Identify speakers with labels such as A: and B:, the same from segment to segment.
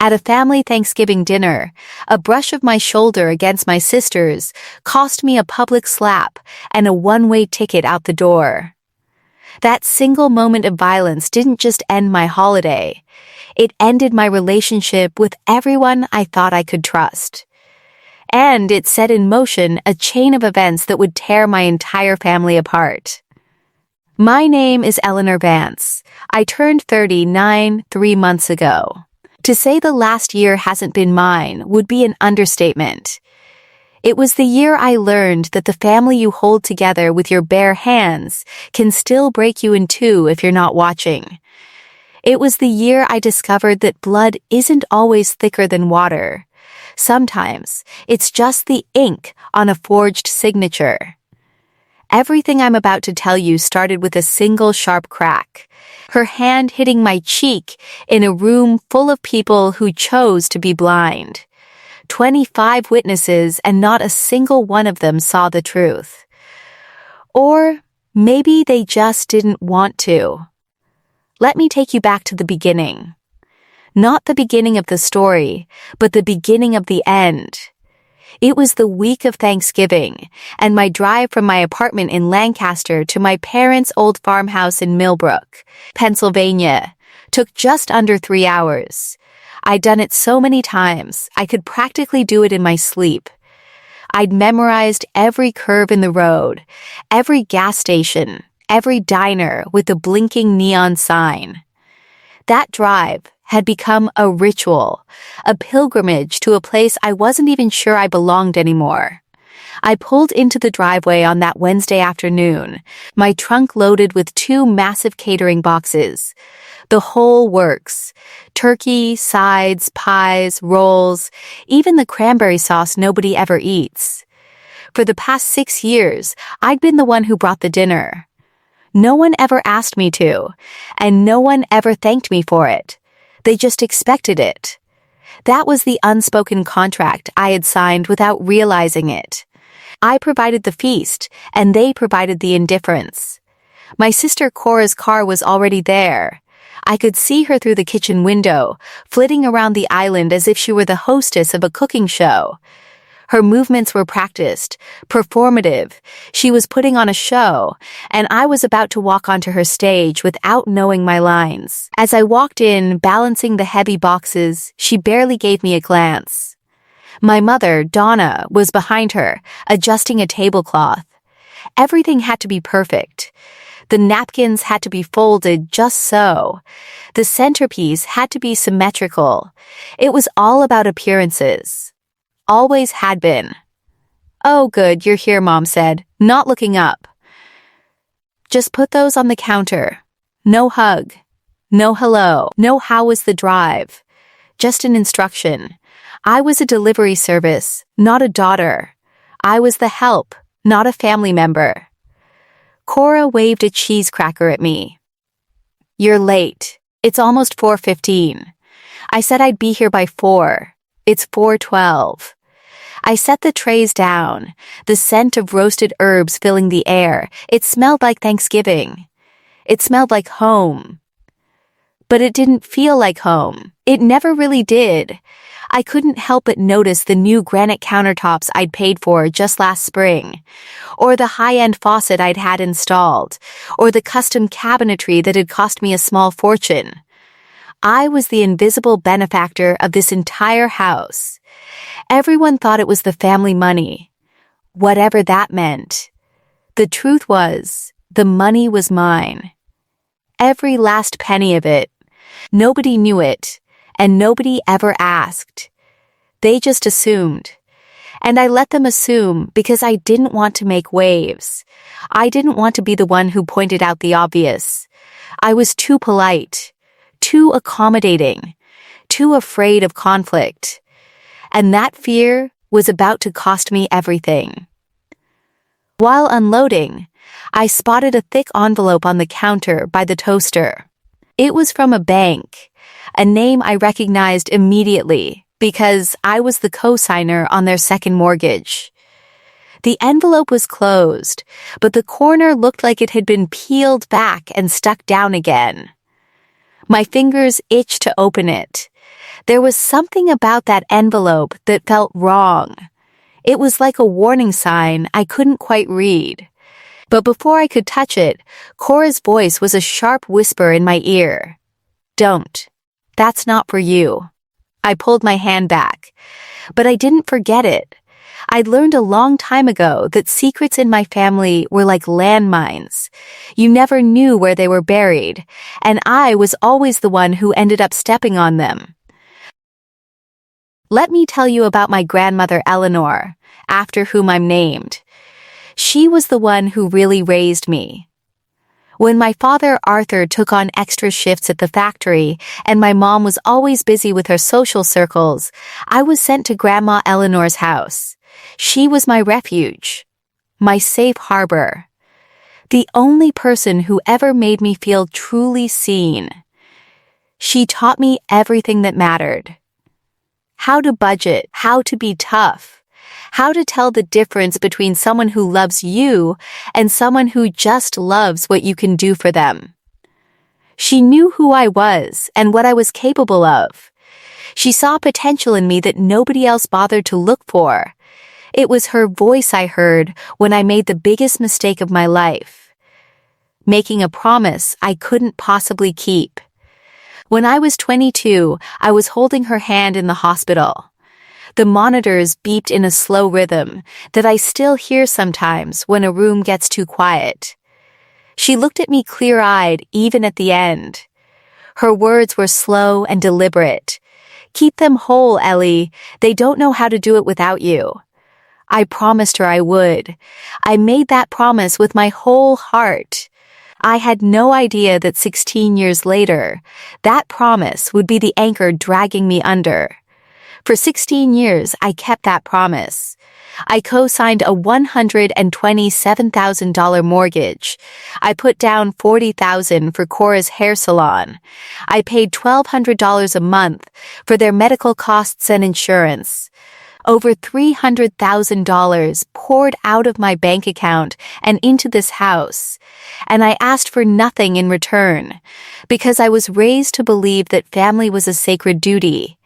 A: At a family Thanksgiving dinner, a brush of my shoulder against my sister's cost me a public slap and a one-way ticket out the door. That single moment of violence didn't just end my holiday. It ended my relationship with everyone I thought I could trust. And it set in motion a chain of events that would tear my entire family apart. My name is Eleanor Vance. I turned 39 3 months ago. To say the last year hasn't been mine would be an understatement. It was the year I learned that the family you hold together with your bare hands can still break you in two if you're not watching. It was the year I discovered that blood isn't always thicker than water. Sometimes, it's just the ink on a forged signature. Everything I'm about to tell you started with a single sharp crack, her hand hitting my cheek in a room full of people who chose to be blind. 25 witnesses and not a single one of them saw the truth. Or maybe they just didn't want to. Let me take you back to the beginning. Not the beginning of the story, but the beginning of the end. It was the week of Thanksgiving, and my drive from my apartment in Lancaster to my parents' old farmhouse in Millbrook, Pennsylvania, took just under 3 hours. I'd done it so many times, I could practically do it in my sleep. I'd memorized every curve in the road, every gas station, every diner with the blinking neon sign. That drive had become a ritual, a pilgrimage to a place I wasn't even sure I belonged anymore. I pulled into the driveway on that Wednesday afternoon, my trunk loaded with 2 massive catering boxes. The whole works. Turkey, sides, pies, rolls, even the cranberry sauce nobody ever eats. For the past 6 years, I'd been the one who brought the dinner. No one ever asked me to, and no one ever thanked me for it. They just expected it. That was the unspoken contract I had signed without realizing it. I provided the feast, and they provided the indifference. My sister Cora's car was already there. I could see her through the kitchen window, flitting around the island as if she were the hostess of a cooking show. Her movements were practiced, performative. She was putting on a show, and I was about to walk onto her stage without knowing my lines. As I walked in, balancing the heavy boxes, she barely gave me a glance. My mother, Donna, was behind her, adjusting a tablecloth. Everything had to be perfect. The napkins had to be folded just so. The centerpiece had to be symmetrical. It was all about appearances. Always had been. "Oh, good, you're here," Mom said, not looking up. "Just put those on the counter. No hug. No hello. No how was the drive. Just an instruction. I was a delivery service, not a daughter. I was the help, not a family member." Cora waved a cheese cracker at me. "You're late. It's almost 4:15. I said I'd be here by 4. It's 4:12. I set the trays down, the scent of roasted herbs filling the air. It smelled like Thanksgiving. It smelled like home. But it didn't feel like home. It never really did. I couldn't help but notice the new granite countertops I'd paid for just last spring, or the high-end faucet I'd had installed, or the custom cabinetry that had cost me a small fortune. I was the invisible benefactor of this entire house. Everyone thought it was the family money, whatever that meant. The truth was, the money was mine. Every last penny of it. Nobody knew it, and nobody ever asked. They just assumed. And I let them assume because I didn't want to make waves. I didn't want to be the one who pointed out the obvious. I was too polite. Too accommodating, too afraid of conflict. And that fear was about to cost me everything. While unloading, I spotted a thick envelope on the counter by the toaster. It was from a bank, a name I recognized immediately because I was the co-signer on their second mortgage. The envelope was closed, but the corner looked like it had been peeled back and stuck down again. My fingers itched to open it. There was something about that envelope that felt wrong. It was like a warning sign I couldn't quite read. But before I could touch it, Cora's voice was a sharp whisper in my ear. "Don't. That's not for you." I pulled my hand back. But I didn't forget it. I'd learned a long time ago that secrets in my family were like landmines. You never knew where they were buried, and I was always the one who ended up stepping on them. Let me tell you about my grandmother Eleanor, after whom I'm named. She was the one who really raised me. When my father Arthur took on extra shifts at the factory and my mom was always busy with her social circles, I was sent to Grandma Eleanor's house. She was my refuge, my safe harbor, the only person who ever made me feel truly seen. She taught me everything that mattered. How to budget, how to be tough, how to tell the difference between someone who loves you and someone who just loves what you can do for them. She knew who I was and what I was capable of. She saw potential in me that nobody else bothered to look for. It was her voice I heard when I made the biggest mistake of my life, making a promise I couldn't possibly keep. When I was 22, I was holding her hand in the hospital. The monitors beeped in a slow rhythm that I still hear sometimes when a room gets too quiet. She looked at me clear-eyed even at the end. Her words were slow and deliberate. "Keep them whole, Ellie. They don't know how to do it without you." I promised her I would. I made that promise with my whole heart. I had no idea that 16 years later, that promise would be the anchor dragging me under. For 16 years, I kept that promise. I co-signed a $127,000 mortgage. I put down $40,000 for Cora's hair salon. I paid $1,200 a month for their medical costs and insurance. Over $300,000 poured out of my bank account and into this house, and I asked for nothing in return, because I was raised to believe that family was a sacred duty,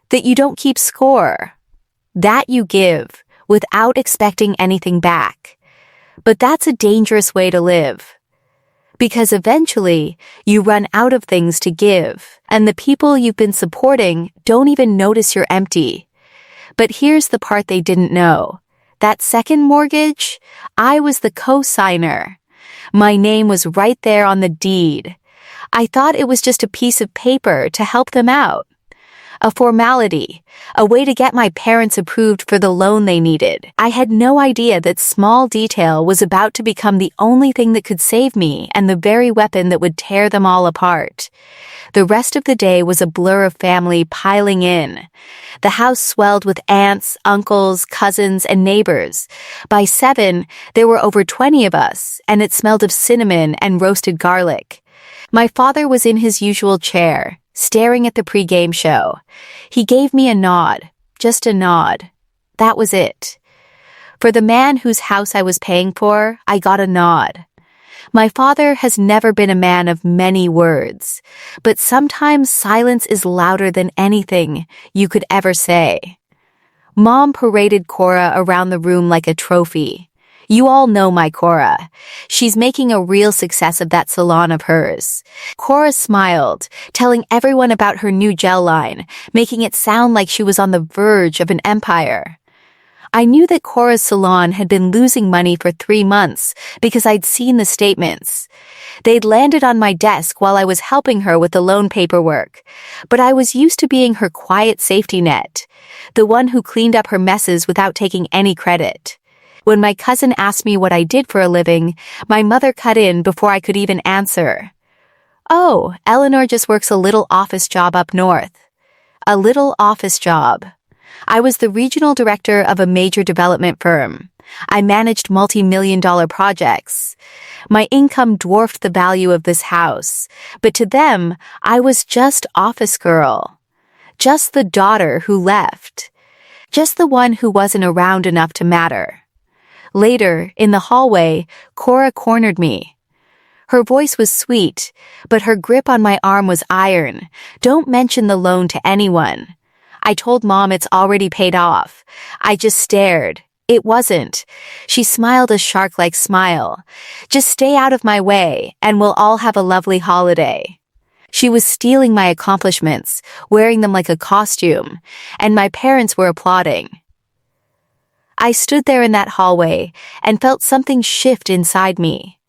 A: that you don't keep score, that you give without expecting anything back. But that's a dangerous way to live, because eventually you run out of things to give, and the people you've been supporting don't even notice you're empty. But here's the part they didn't know. That second mortgage, I was the co-signer. My name was right there on the deed. I thought it was just a piece of paper to help them out. A formality, a way to get my parents approved for the loan they needed. I had no idea that small detail was about to become the only thing that could save me and the very weapon that would tear them all apart. The rest of the day was a blur of family piling in. The house swelled with aunts, uncles, cousins, and neighbors. By 7, there were over 20 of us, and it smelled of cinnamon and roasted garlic. My father was in his usual chair, staring at the pre-game show. He gave me a nod, just a nod. That was it. For the man whose house I was paying for, I got a nod. My father has never been a man of many words, but sometimes silence is louder than anything you could ever say. Mom paraded Cora around the room like a trophy. You all know my Cora. She's making a real success of that salon of hers. Cora smiled, telling everyone about her new gel line, making it sound like she was on the verge of an empire. I knew that Cora's salon had been losing money for 3 months because I'd seen the statements. They'd landed on my desk while I was helping her with the loan paperwork, but I was used to being her quiet safety net, the one who cleaned up her messes without taking any credit. When my cousin asked me what I did for a living, my mother cut in before I could even answer. "Oh, Eleanor just works a little office job up north." A little office job. I was the regional director of a major development firm. I managed multi-million-dollar projects. My income dwarfed the value of this house, but to them, I was just office girl. Just the daughter who left. Just the one who wasn't around enough to matter. Later, in the hallway, Cora cornered me. Her voice was sweet, but her grip on my arm was iron. "Don't mention the loan to anyone." I told Mom it's already paid off. I just stared. It wasn't. She smiled a shark-like smile. "Just stay out of my way, and we'll all have a lovely holiday." She was stealing my accomplishments, wearing them like a costume, and my parents were applauding. I stood there in that hallway and felt something shift inside me.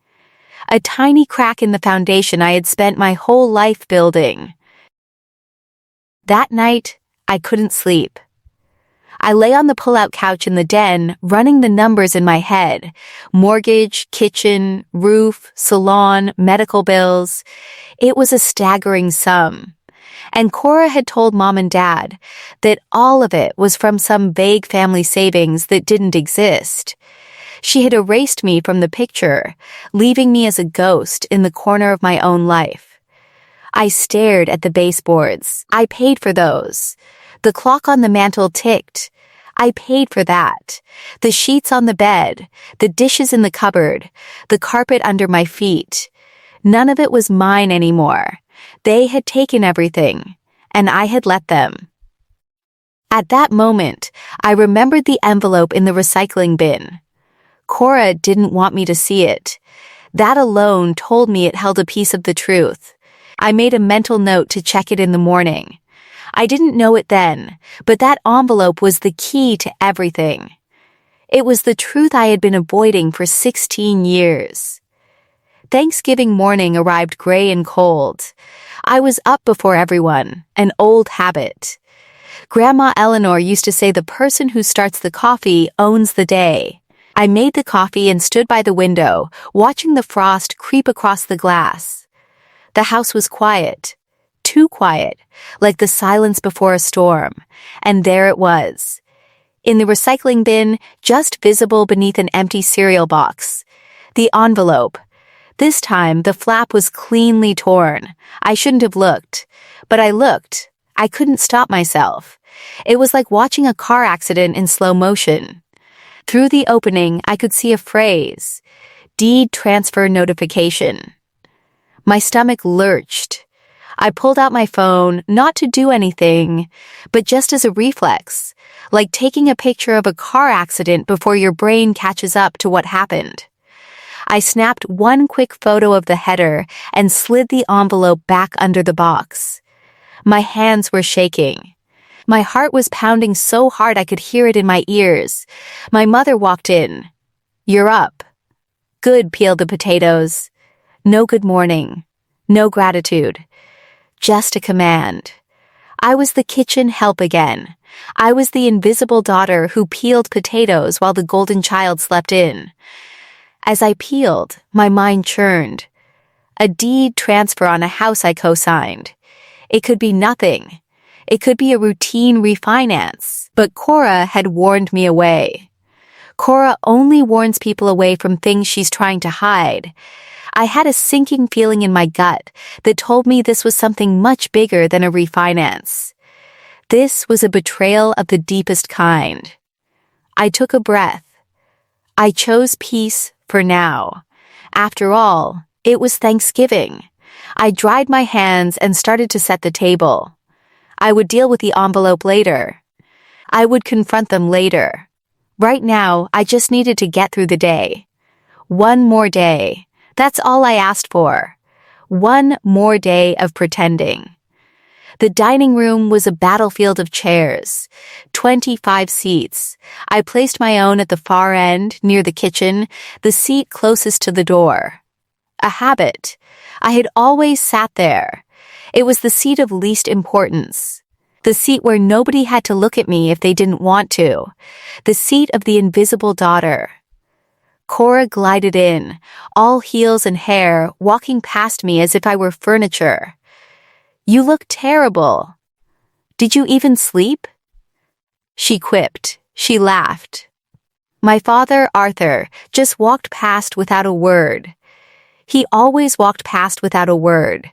A: A tiny crack in the foundation I had spent my whole life building. That night, I couldn't sleep. I lay on the pull-out couch in the den, running the numbers in my head. Mortgage, kitchen, roof, salon, medical bills. It was a staggering sum. And Cora had told Mom and Dad that all of it was from some vague family savings that didn't exist. She had erased me from the picture, leaving me as a ghost in the corner of my own life. I stared at the baseboards. I paid for those. The clock on the mantel ticked. I paid for that. The sheets on the bed, the dishes in the cupboard, the carpet under my feet. None of it was mine anymore. They had taken everything, and I had let them. At that moment, I remembered the envelope in the recycling bin. Cora didn't want me to see it. That alone told me it held a piece of the truth. I made a mental note to check it in the morning. I didn't know it then, but that envelope was the key to everything. It was the truth I had been avoiding for 16 years. Thanksgiving morning arrived gray and cold. I was up before everyone, an old habit. Grandma Eleanor used to say the person who starts the coffee owns the day. I made the coffee and stood by the window, watching the frost creep across the glass. The house was quiet. Too quiet, like the silence before a storm. And there it was. In the recycling bin, just visible beneath an empty cereal box. The envelope. This time, the flap was cleanly torn. I shouldn't have looked. But I looked. I couldn't stop myself. It was like watching a car accident in slow motion. Through the opening, I could see a phrase. Deed transfer notification. My stomach lurched. I pulled out my phone, not to do anything, but just as a reflex, like taking a picture of a car accident before your brain catches up to what happened. I snapped one quick photo of the header and slid the envelope back under the box. My hands were shaking. My heart was pounding so hard I could hear it in my ears. My mother walked in. "You're up." Good, peeled the potatoes. No good morning. No gratitude. Just a command. I was the kitchen help again. I was the invisible daughter who peeled potatoes while the golden child slept in. As I peeled, my mind churned. A deed transfer on a house I co-signed. It could be nothing. It could be a routine refinance. But Cora had warned me away. Cora only warns people away from things she's trying to hide. I had a sinking feeling in my gut that told me this was something much bigger than a refinance. This was a betrayal of the deepest kind. I took a breath. I chose peace for now. After all, it was Thanksgiving. I dried my hands and started to set the table. I would deal with the envelope later. I would confront them later. Right now, I just needed to get through the day. One more day. That's all I asked for. One more day of pretending. The dining room was a battlefield of chairs. 25 seats. I placed my own at the far end, near the kitchen, the seat closest to the door. A habit. I had always sat there. It was the seat of least importance. The seat where nobody had to look at me if they didn't want to. The seat of the invisible daughter. Cora glided in, all heels and hair, walking past me as if I were furniture. "You look terrible. Did you even sleep?" She quipped. She laughed. My father, Arthur, just walked past without a word. He always walked past without a word.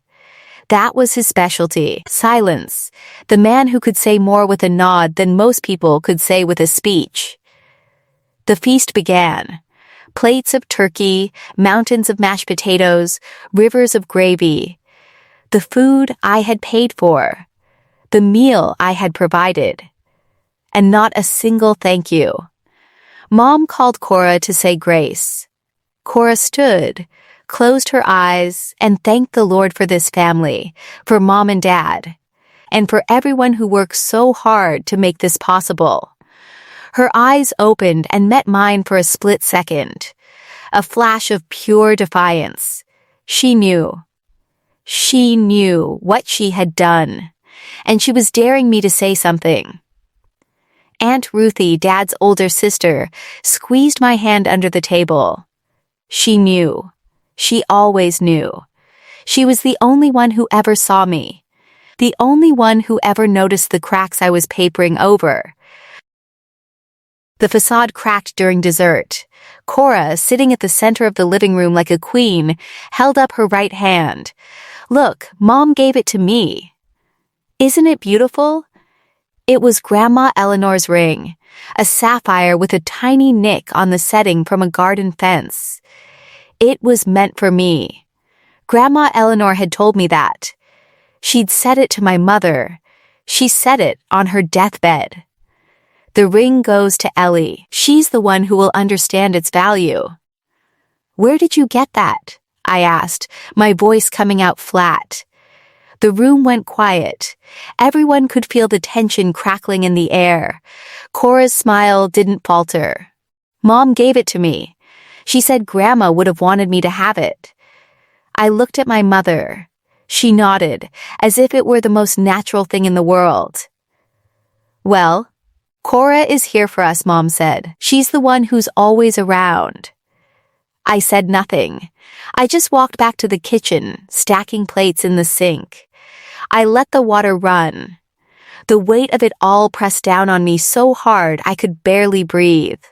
A: That was his specialty, silence, the man who could say more with a nod than most people could say with a speech. The feast began. Plates of turkey, mountains of mashed potatoes, rivers of gravy. The food I had paid for. The meal I had provided. And not a single thank you. Mom called Cora to say grace. Cora stood, closed her eyes, and thanked the Lord for this family, for Mom and Dad, and for everyone who worked so hard to make this possible. Her eyes opened and met mine for a split second, a flash of pure defiance. She knew. She knew what she had done, and she was daring me to say something. Aunt Ruthie, Dad's older sister, squeezed my hand under the table. She knew. She always knew. She was the only one who ever saw me. The only one who ever noticed the cracks I was papering over. The facade cracked during dessert. Cora, sitting at the center of the living room like a queen, held up her right hand. Look, Mom gave it to me. Isn't it beautiful? It was Grandma Eleanor's ring, a sapphire with a tiny nick on the setting from a garden fence. It was meant for me. Grandma Eleanor had told me that. She'd said it to my mother. She said it on her deathbed. The ring goes to Ellie. She's the one who will understand its value. Where did you get that? I asked, my voice coming out flat. The room went quiet. Everyone could feel the tension crackling in the air. Cora's smile didn't falter. Mom gave it to me. She said Grandma would have wanted me to have it. I looked at my mother. She nodded, as if it were the most natural thing in the world. Well, Cora is here for us, Mom said. She's the one who's always around. I said nothing. I just walked back to the kitchen, stacking plates in the sink. I let the water run. The weight of it all pressed down on me so hard I could barely breathe.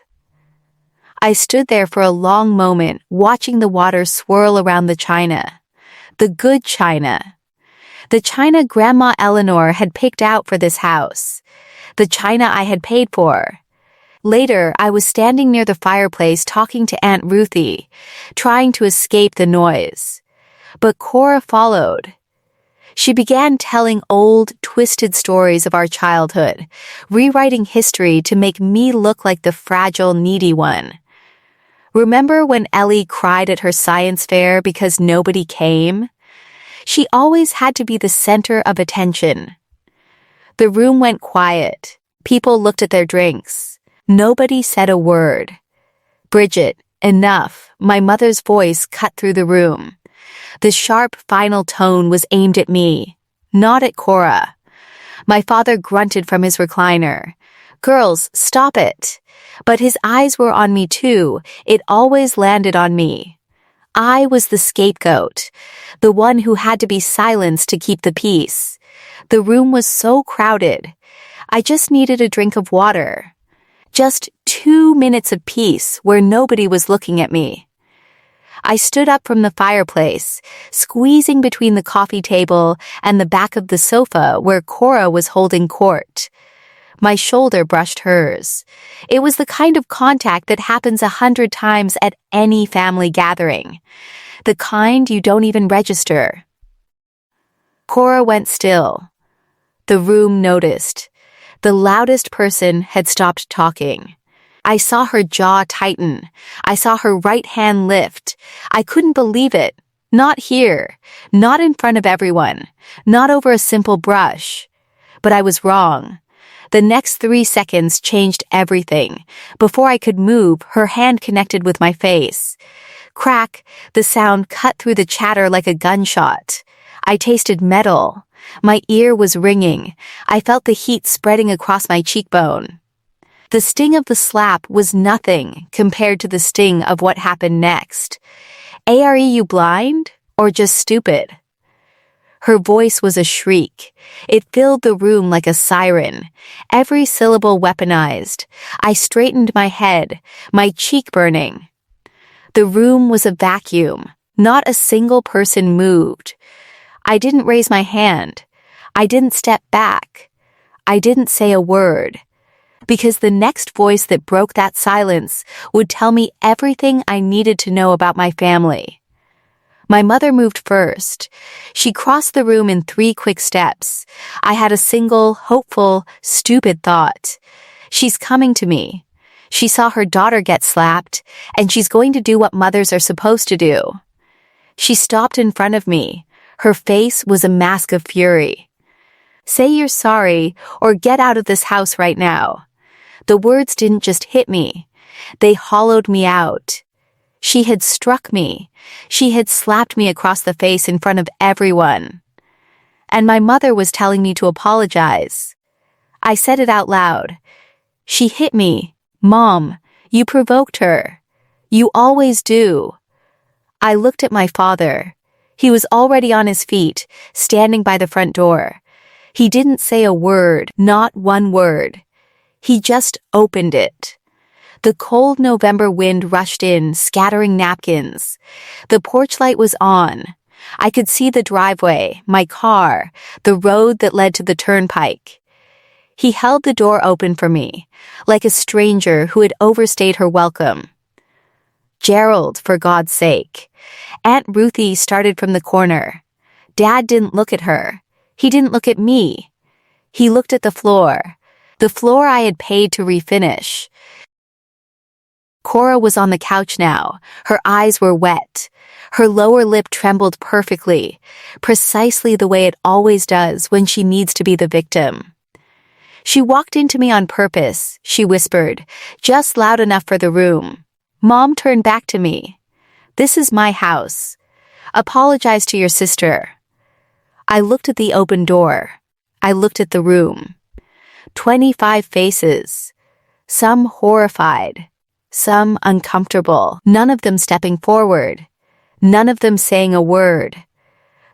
A: I stood there for a long moment, watching the water swirl around the china. The good china. The china Grandma Eleanor had picked out for this house. The china I had paid for. Later, I was standing near the fireplace talking to Aunt Ruthie, trying to escape the noise. But Cora followed. She began telling old, twisted stories of our childhood, rewriting history to make me look like the fragile, needy one. Remember when Ellie cried at her science fair because nobody came? She always had to be the center of attention. The room went quiet. People looked at their drinks. Nobody said a word. Bridget, enough, my mother's voice cut through the room. The sharp, final tone was aimed at me, not at Cora. My father grunted from his recliner. Girls, stop it. But his eyes were on me too. It always landed on me. I was the scapegoat, the one who had to be silenced to keep the peace. The room was so crowded. I just needed a drink of water. Just 2 minutes of peace where nobody was looking at me. I stood up from the fireplace, squeezing between the coffee table and the back of the sofa where Cora was holding court. My shoulder brushed hers. It was the kind of contact that happens 100 times at any family gathering. The kind you don't even register. Cora went still. The room noticed. The loudest person had stopped talking. I saw her jaw tighten. I saw her right hand lift. I couldn't believe it. Not here. Not in front of everyone. Not over a simple brush. But I was wrong. The next 3 seconds changed everything. Before I could move, her hand connected with my face. Crack, the sound cut through the chatter like a gunshot. I tasted metal. My ear was ringing. I felt the heat spreading across my cheekbone. The sting of the slap was nothing compared to the sting of what happened next. Are you blind or just stupid? Her voice was a shriek. It filled the room like a siren, every syllable weaponized. I straightened my head, my cheek burning. The room was a vacuum. Not a single person moved. I didn't raise my hand. I didn't step back. I didn't say a word. because the next voice that broke that silence would tell me everything I needed to know about my family. My mother moved first. She crossed the room in 3 quick steps. I had a single, hopeful, stupid thought. She's coming to me. She saw her daughter get slapped, and she's going to do what mothers are supposed to do. She stopped in front of me. Her face was a mask of fury. "Say you're sorry, or get out of this house right now." The words didn't just hit me. They hollowed me out. She had struck me. She had slapped me across the face in front of everyone. And my mother was telling me to apologize. I said it out loud. "She hit me. Mom, you provoked her. You always do." I looked at my father. He was already on his feet, standing by the front door. He didn't say a word, not one word. He just opened it. The cold November wind rushed in, scattering napkins. The porch light was on. I could see the driveway, my car, the road that led to the turnpike. He held the door open for me, like a stranger who had overstayed her welcome. "Gerald, for God's sake." Aunt Ruthie started from the corner. Dad didn't look at her. He didn't look at me. He looked at the floor I had paid to refinish. Cora was on the couch now. Her eyes were wet. Her lower lip trembled perfectly, precisely the way it always does when she needs to be the victim. "She walked into me on purpose," she whispered, just loud enough for the room. Mom turned back to me. "This is my house. Apologize to your sister." I looked at the open door. I looked at the room. 25 faces. Some horrified. Some uncomfortable. None of them stepping forward. None of them saying a word.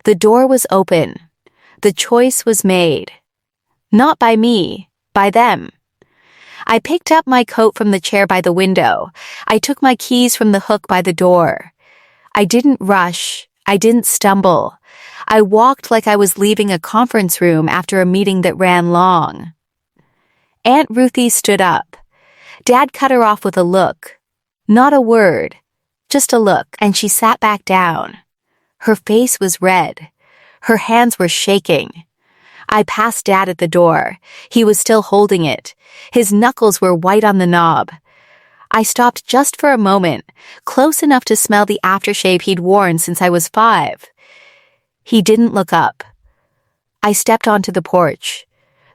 A: The door was open. The choice was made. Not by me, by them. I picked up my coat from the chair by the window. I took my keys from the hook by the door. I didn't rush. I didn't stumble. I walked like I was leaving a conference room after a meeting that ran long. Aunt Ruthie stood up. Dad cut her off with a look. Not a word, just a look, and she sat back down. Her face was red. Her hands were shaking. I passed Dad at the door. He was still holding it. His knuckles were white on the knob. I stopped just for a moment, close enough to smell the aftershave he'd worn since I was 5. He didn't look up. I stepped onto the porch.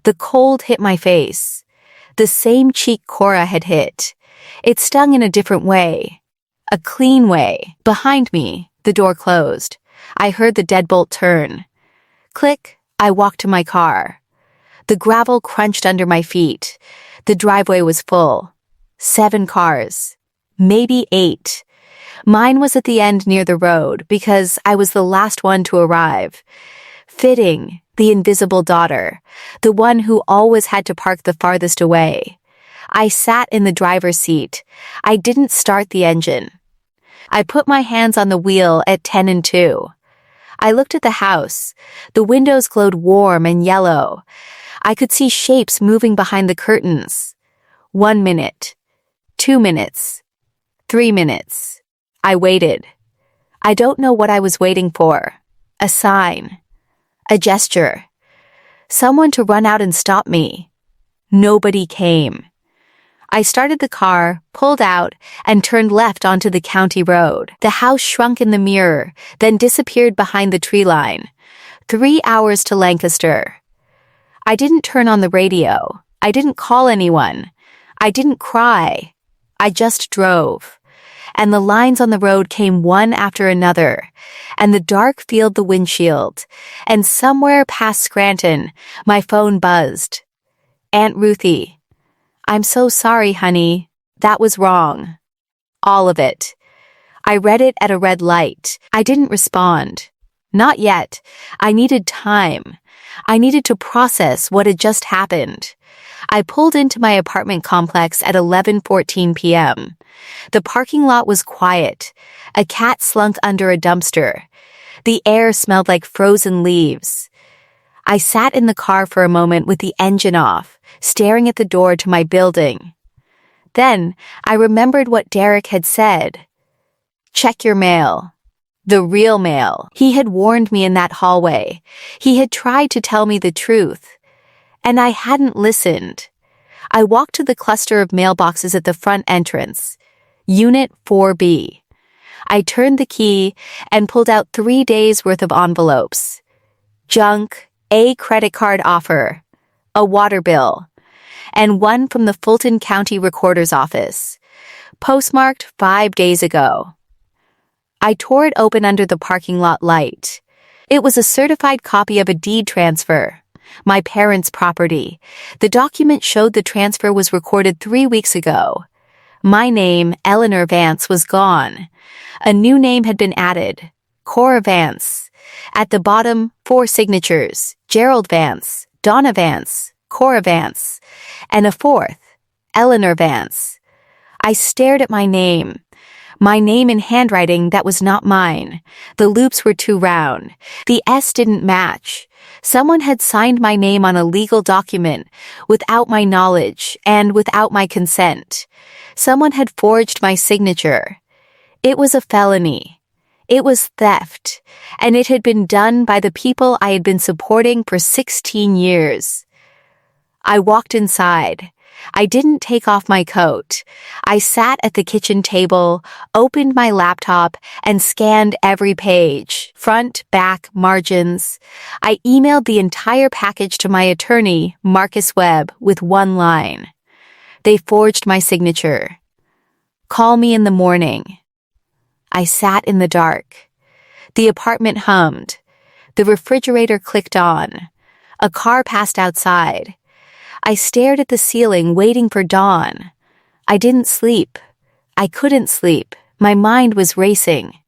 A: The cold hit my face. The same cheek Cora had hit. It stung in a different way. A clean way. Behind me, the door closed. I heard the deadbolt turn. Click, I walked to my car. The gravel crunched under my feet. The driveway was full. 7 cars. Maybe 8. Mine was at the end near the road because I was the last one to arrive. Fitting, the invisible daughter, the one who always had to park the farthest away. I sat in the driver's seat. I didn't start the engine. I put my hands on the wheel at 10 and 2. I looked at the house. The windows glowed warm and yellow. I could see shapes moving behind the curtains. 1 minute. 2 minutes. 3 minutes. I waited. I don't know what I was waiting for. A sign. A gesture. Someone to run out and stop me. Nobody came. I started the car, pulled out, and turned left onto the county road. The house shrunk in the mirror, then disappeared behind the tree line. 3 hours to Lancaster. I didn't turn on the radio. I didn't call anyone. I didn't cry. I just drove. And the lines on the road came one after another, and the dark filled the windshield, and somewhere past Scranton, my phone buzzed. Aunt Ruthie. I'm so sorry, honey. That was wrong. All of it. I read it at a red light. I didn't respond. Not yet. I needed time. I needed to process what had just happened. I pulled into my apartment complex at 11:14 p.m. The parking lot was quiet. A cat slunk under a dumpster. The air smelled like frozen leaves. I sat in the car for a moment with the engine off, staring at the door to my building. Then, I remembered what Derek had said. Check your mail. The real mail. He had warned me in that hallway. He had tried to tell me the truth. And I hadn't listened. I walked to the cluster of mailboxes at the front entrance. Unit 4B. I turned the key and pulled out 3 days' worth of envelopes. Junk, a credit card offer, a water bill, and one from the Fulton County Recorder's Office, postmarked 5 days ago. I tore it open under the parking lot light. It was a certified copy of a deed transfer, my parents' property. The document showed the transfer was recorded 3 weeks ago. My name, Eleanor Vance, was gone. A new name had been added, Cora Vance. At the bottom, 4 signatures, Gerald Vance, Donna Vance, Cora Vance, and a 4th, Eleanor Vance. I stared at my name in handwriting that was not mine. The loops were too round. The S didn't match. Someone had signed my name on a legal document without my knowledge and without my consent. Someone had forged my signature. It was a felony. It was theft, and it had been done by the people I had been supporting for 16 years. I walked inside. I didn't take off my coat. I sat at the kitchen table, opened my laptop, and scanned every page, front, back, margins. I emailed the entire package to my attorney, Marcus Webb, with one line. They forged my signature. Call me in the morning. I sat in the dark. The apartment hummed. The refrigerator clicked on. A car passed outside. I stared at the ceiling, waiting for dawn. I didn't sleep. I couldn't sleep. My mind was racing.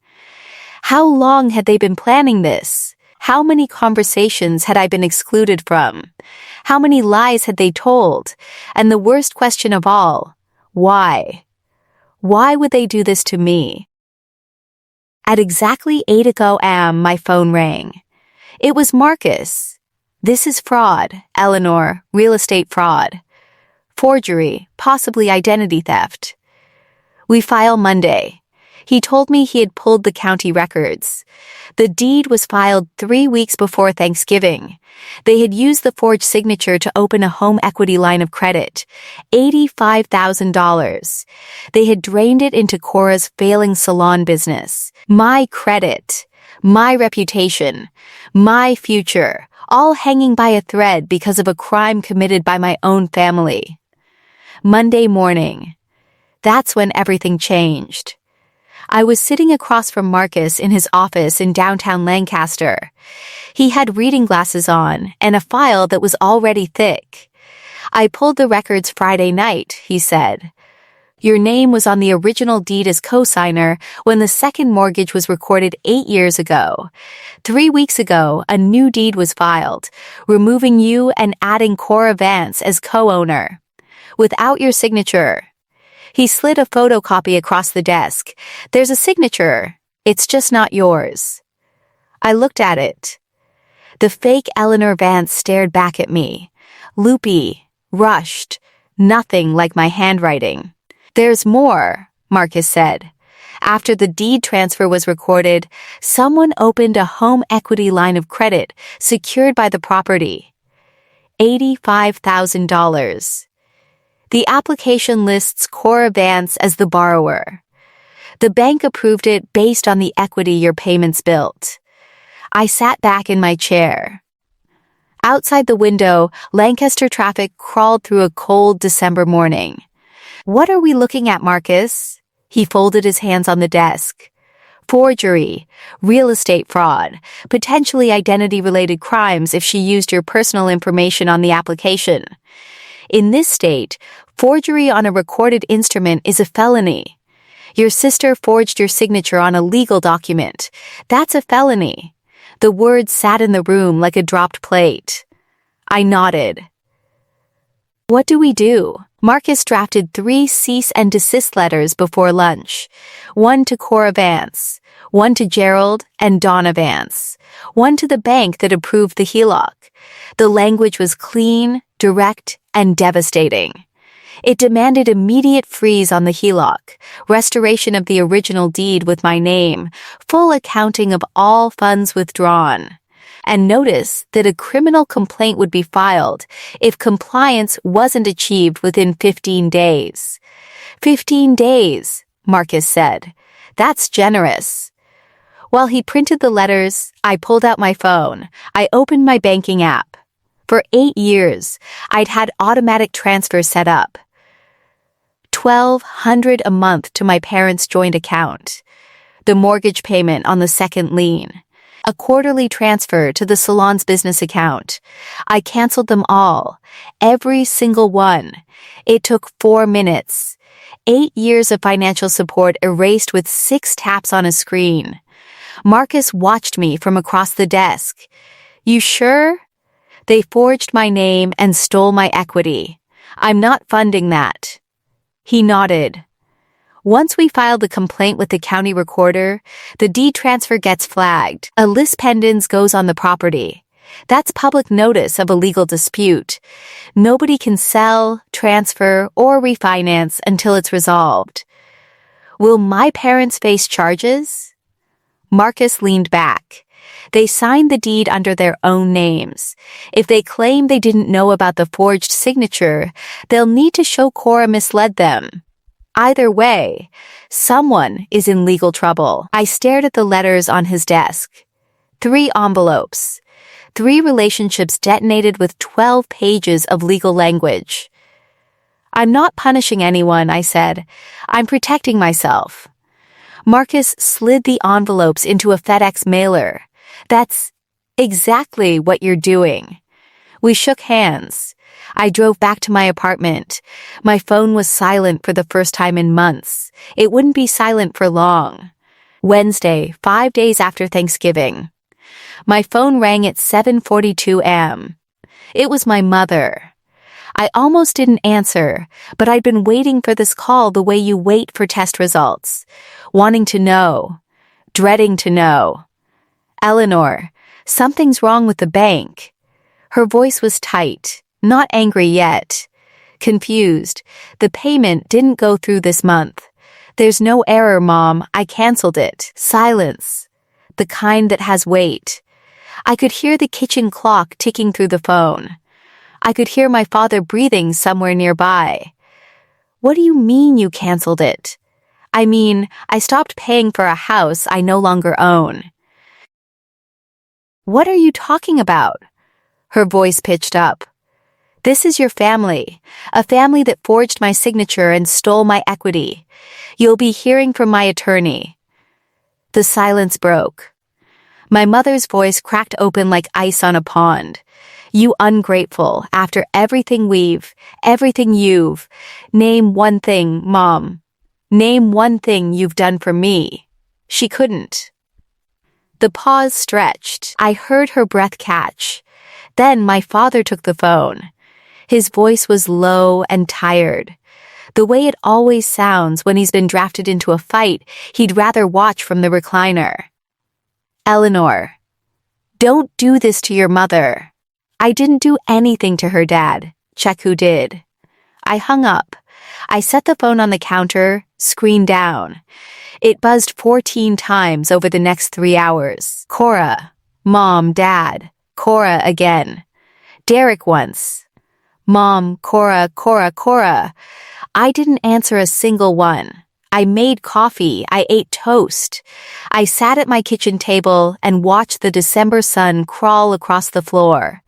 A: How long had they been planning this? How many conversations had I been excluded from? How many lies had they told? And the worst question of all, why? Why would they do this to me? At exactly 8 a.m., my phone rang. It was Marcus. This is fraud, Eleanor, real estate fraud. Forgery, possibly identity theft. We file Monday. He told me he had pulled the county records. The deed was filed 3 weeks before Thanksgiving. They had used the forged signature to open a home equity line of credit, $85,000. They had drained it into Cora's failing salon business. My credit, my reputation, my future, all hanging by a thread because of a crime committed by my own family. Monday morning. That's when everything changed. I was sitting across from Marcus in his office in downtown Lancaster. He had reading glasses on and a file that was already thick. I pulled the records Friday night, he said. Your name was on the original deed as co-signer when the second mortgage was recorded 8 years ago. 3 weeks ago, a new deed was filed, removing you and adding Cora Vance as co-owner. Without your signature. He slid a photocopy across the desk. There's a signature. It's just not yours. I looked at it. The fake Eleanor Vance stared back at me. Loopy, rushed, nothing like my handwriting. There's more, Marcus said. After the deed transfer was recorded, someone opened a home equity line of credit secured by the property. $85,000. The application lists Cora Vance as the borrower. The bank approved it based on the equity your payments built. I sat back in my chair. Outside the window, Lancaster traffic crawled through a cold December morning. What are we looking at, Marcus? He folded his hands on the desk. Forgery, real estate fraud, potentially identity-related crimes if she used your personal information on the application. In this state, forgery on a recorded instrument is a felony. Your sister forged your signature on a legal document. That's a felony. The words sat in the room like a dropped plate. I nodded. What do we do? Marcus drafted 3 cease and desist letters before lunch. One to Cora Vance, one to Gerald and Donna Vance, one to the bank that approved the HELOC. The language was clean, direct, and devastating. It demanded immediate freeze on the HELOC, restoration of the original deed with my name, full accounting of all funds withdrawn. And notice that a criminal complaint would be filed if compliance wasn't achieved within 15 days. 15 days, Marcus said. That's generous. While he printed the letters, I pulled out my phone. I opened my banking app. For 8 years, I'd had automatic transfers set up. $1,200 a month to my parents' joint account. The mortgage payment on the second lien. A quarterly transfer to the salon's business account. I canceled them all. Every single one. It took 4 minutes. 8 years of financial support erased with 6 taps on a screen. Marcus watched me from across the desk. You sure? They forged my name and stole my equity. I'm not funding that. He nodded. Once we filed the complaint with the county recorder, the deed transfer gets flagged. A lis pendens goes on the property. That's public notice of a legal dispute. Nobody can sell, transfer, or refinance until it's resolved. Will my parents face charges? Marcus leaned back. They signed the deed under their own names. If they claim they didn't know about the forged signature, they'll need to show Cora misled them. Either way, someone is in legal trouble. I stared at the letters on his desk. 3 envelopes. 3 relationships detonated with 12 pages of legal language. I'm not punishing anyone, I said. I'm protecting myself. Marcus slid the envelopes into a FedEx mailer. That's exactly what you're doing. We shook hands. I drove back to my apartment. My phone was silent for the first time in months. It wouldn't be silent for long. Wednesday, 5 days after Thanksgiving. My phone rang at 7:42 a.m. It was my mother. I almost didn't answer, but I'd been waiting for this call the way you wait for test results. Wanting to know. Dreading to know. Eleanor, something's wrong with the bank. Her voice was tight, not angry yet. Confused. The payment didn't go through this month. There's no error, Mom. I canceled it. Silence. The kind that has weight. I could hear the kitchen clock ticking through the phone. I could hear my father breathing somewhere nearby. What do you mean you canceled it? I mean, I stopped paying for a house I no longer own. What are you talking about? Her voice pitched up. This is your family, a family that forged my signature and stole my equity. You'll be hearing from my attorney. The silence broke. My mother's voice cracked open like ice on a pond. You ungrateful, after everything you've. Name one thing, Mom. Name one thing you've done for me. She couldn't. The pause stretched. I heard her breath catch. Then my father took the phone. His voice was low and tired. The way it always sounds when he's been drafted into a fight he'd rather watch from the recliner. Eleanor, don't do this to your mother. I didn't do anything to her, Dad. Check who did. I hung up. I set the phone on the counter, screen down. It buzzed 14 times over the next 3 hours. Cora. Mom, Dad. Cora again. Derek once. Mom, Cora, Cora, Cora. I didn't answer a single one. I made coffee. I ate toast. I sat at my kitchen table and watched the December sun crawl across the floor.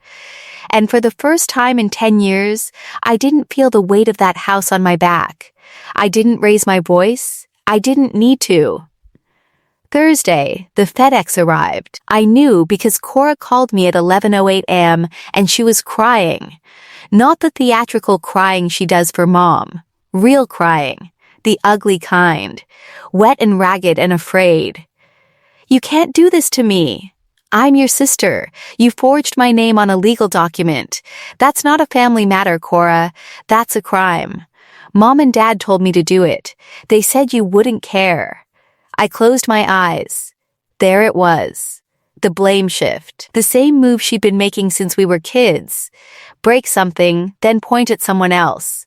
A: And for the first time in 10 years, I didn't feel the weight of that house on my back. I didn't raise my voice. I didn't need to. Thursday, the FedEx arrived. I knew because Cora called me at 11:08 a.m. and she was crying. Not the theatrical crying she does for Mom. Real crying. The ugly kind. Wet and ragged and afraid. You can't do this to me. I'm your sister. You forged my name on a legal document. That's not a family matter, Cora. That's a crime. Mom and Dad told me to do it. They said you wouldn't care. I closed my eyes. There it was. The blame shift. The same move she'd been making since we were kids. Break something, then point at someone else.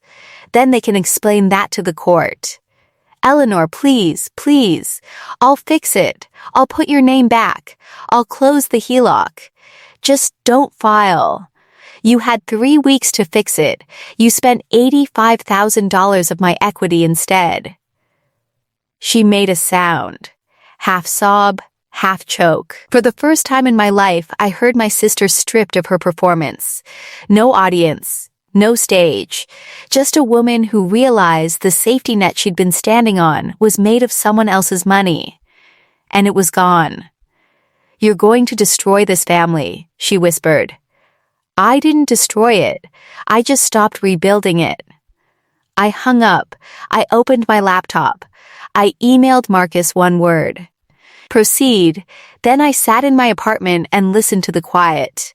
A: Then they can explain that to the court. Eleanor, please, please. I'll fix it. I'll put your name back. I'll close the HELOC. Just don't file. You had 3 weeks to fix it. You spent $85,000 of my equity instead. She made a sound. Half sob, half choke. For the first time in my life, I heard my sister stripped of her performance. No audience. No stage. Just a woman who realized the safety net she'd been standing on was made of someone else's money. And it was gone. You're going to destroy this family, she whispered. I didn't destroy it. I just stopped rebuilding it. I hung up. I opened my laptop. I emailed Marcus one word. Proceed. Then I sat in my apartment and listened to the quiet.